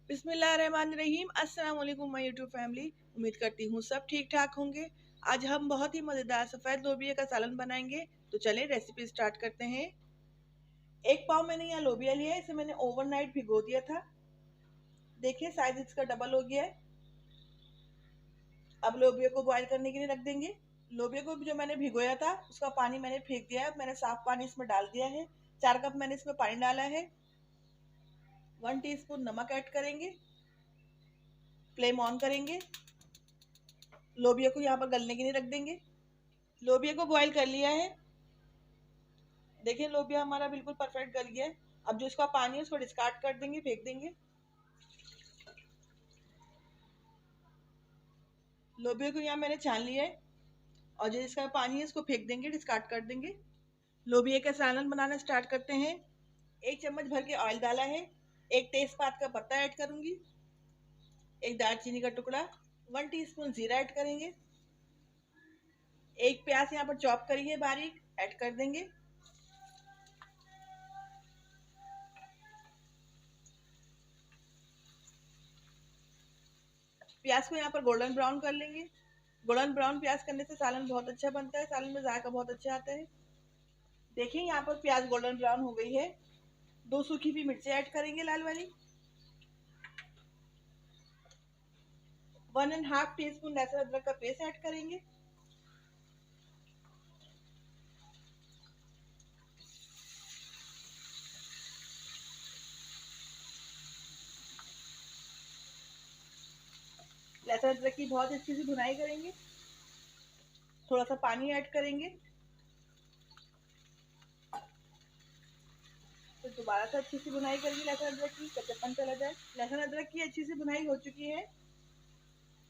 बिस्मिल्लाहिर्रहमानिर्रहीम। अस्सलाम वालेकुम माय यूट्यूब फैमिली। उम्मीद करती हूँ सब ठीक ठाक होंगे। आज हम बहुत ही मज़ेदार सफ़ेद लोबिया का सालन बनाएंगे। तो चलें रेसिपी स्टार्ट करते हैं। 1 पाव मैंने यहाँ लोबिया लिया है। इसे मैंने ओवरनाइट भिगो दिया था। देखिए साइज इसका डबल हो गया है। अब लोबिया को बॉईल करने के लिए रख देंगे। लोबिया को जो मैंने भिगोया था उसका पानी मैंने फेंक दिया है। मैंने साफ पानी इसमें डाल दिया है। 4 कप मैंने इसमें पानी डाला है। 1 टीस्पून नमक ऐड करेंगे। फ्लेम ऑन करेंगे। लोबिया को यहाँ पर गलने के लिए रख देंगे। लोबिया को बॉईल कर लिया है। देखिए लोबिया हमारा बिल्कुल परफेक्ट गल गया है। अब जो इसका पानी है उसको डिस्कार्ड कर देंगे, फेंक देंगे। लोबिया को यहाँ मैंने छान लिया है और जो इसका पानी है इसको फेंक देंगे, डिस्कार्ड कर देंगे। लोबिया का सालन बनाना स्टार्ट करते हैं। 1 चम्मच भर के ऑयल डाला है। 1 तेजपात का पत्ता ऐड करूंगी। 1 दालचीनी का टुकड़ा। 1 टीस्पून जीरा ऐड करेंगे। 1 प्याज यहाँ पर चॉप करी है बारीक, ऐड कर देंगे। प्याज को यहाँ पर गोल्डन ब्राउन कर लेंगे। गोल्डन ब्राउन प्याज करने से सालन बहुत अच्छा बनता है। सालन में जायका बहुत अच्छा आता है। देखिए यहाँ पर प्याज गोल्डन ब्राउन हो गई है। 2 सूखी हुई मिर्ची ऐड करेंगे लाल वाली। 1.5 टीस्पून लहसुन अदरक का पेस्ट ऐड करेंगे। लहसुन अदरक की बहुत अच्छी सी भुनाई करेंगे। थोड़ा सा पानी ऐड करेंगे। तो दोबारा से अच्छी सी भुनाई करेंगे लहसुन अदरक की, कच्चापन चला जाए। लहसुन अदरक की अच्छी सी भुनाई हो चुकी है।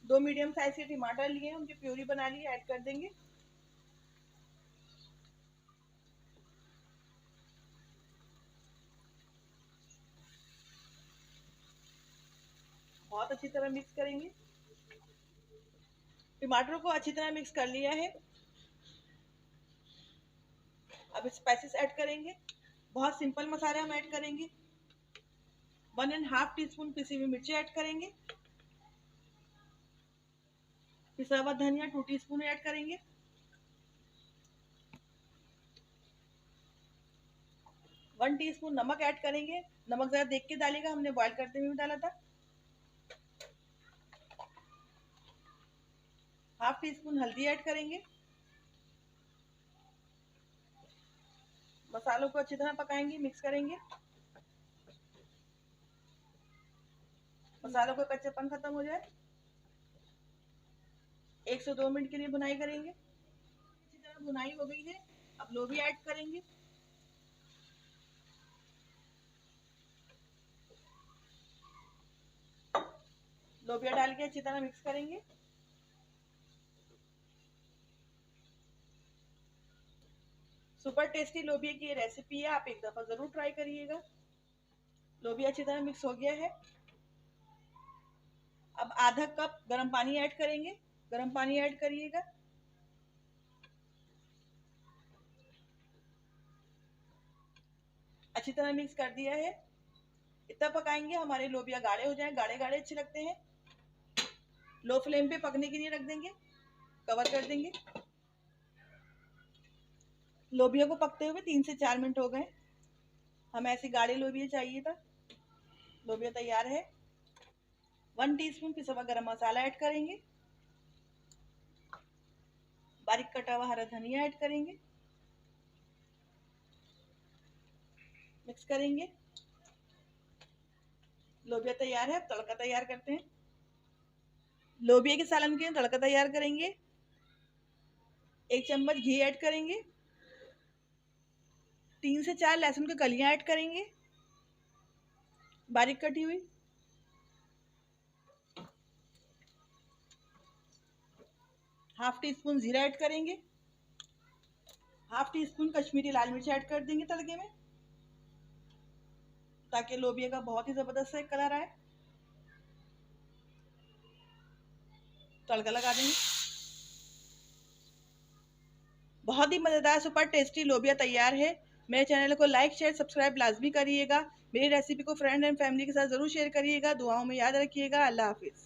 2 मीडियम साइज के टमाटर लिए हैं, उनकी प्यूरी बना ली, ऐड कर देंगे। बहुत अच्छी तरह मिक्स करेंगे। टमाटरों को अच्छी तरह मिक्स कर लिया है। अब स्पाइसेस ऐड करेंगे। बहुत सिंपल मसाले हम ऐड करेंगे। 1.5 टीस्पून पिसी हुई मिर्ची ऐड करेंगे। पिसा हुआ धनिया 2 टीस्पून ऐड करेंगे। 1 टीस्पून नमक ऐड करेंगे। नमक जरा देख के डालिएगा, हमने बॉईल करते हुए भी डाला था। 1/2 टीस्पून हल्दी ऐड करेंगे। मसालों को अच्छी तरह पकाएंगे, मिक्स करेंगे। मसालों का कच्चापन खत्म हो जाए। 1 से 2 मिनट के लिए भुनाई करेंगे। अच्छी तरह भुनाई हो गई है। अब लोबिया ऐड करेंगे। लोबिया डाल के अच्छी तरह मिक्स करेंगे। सुपर टेस्टी लोबिया की ये रेसिपी है, आप एक दफा जरूर ट्राई करिएगा। लोबिया अच्छी तरह मिक्स हो गया है। अब आधा कप गर्म पानी ऐड करेंगे। गर्म पानी ऐड करिएगा। अच्छी तरह मिक्स कर दिया है। इतना पकाएंगे हमारे लोबिया गाढ़े हो जाए। गाढ़े गाढ़े अच्छे लगते हैं। लो फ्लेम पे पकने के लिए रख देंगे, कवर कर देंगे। लोबिया को पकते हुए 3 से 4 मिनट हो गए। हमें ऐसी गाढ़े लोबिया चाहिए था। लोबिया तैयार है। 1 टीस्पून पिसा हुआ गरम मसाला ऐड करेंगे। बारीक कटा हुआ हरा धनिया ऐड करेंगे। मिक्स करेंगे। लोबिया तैयार है। अब तड़का तैयार करते हैं। लोबिया के सालन के लिए तड़का तैयार करेंगे। 1 चम्मच घी ऐड करेंगे। 3 से 4 लहसुन की कलियां ऐड करेंगे, बारीक कटी हुई। हाफ टी स्पून जीरा ऐड करेंगे। 1/2 टीस्पून कश्मीरी लाल मिर्च ऐड कर देंगे तड़के में, ताकि लोबिया का बहुत ही जबरदस्त से कलर आए। तड़का लगा देंगे। बहुत ही मजेदार सुपर टेस्टी लोबिया तैयार है। मेरे चैनल को लाइक शेयर सब्सक्राइब लाजमी करिएगा। मेरी रेसिपी को फ्रेंड एंड फैमिली के साथ ज़रूर शेयर करिएगा। दुआओं में याद रखिएगा। अल्लाह हाफ़िज़।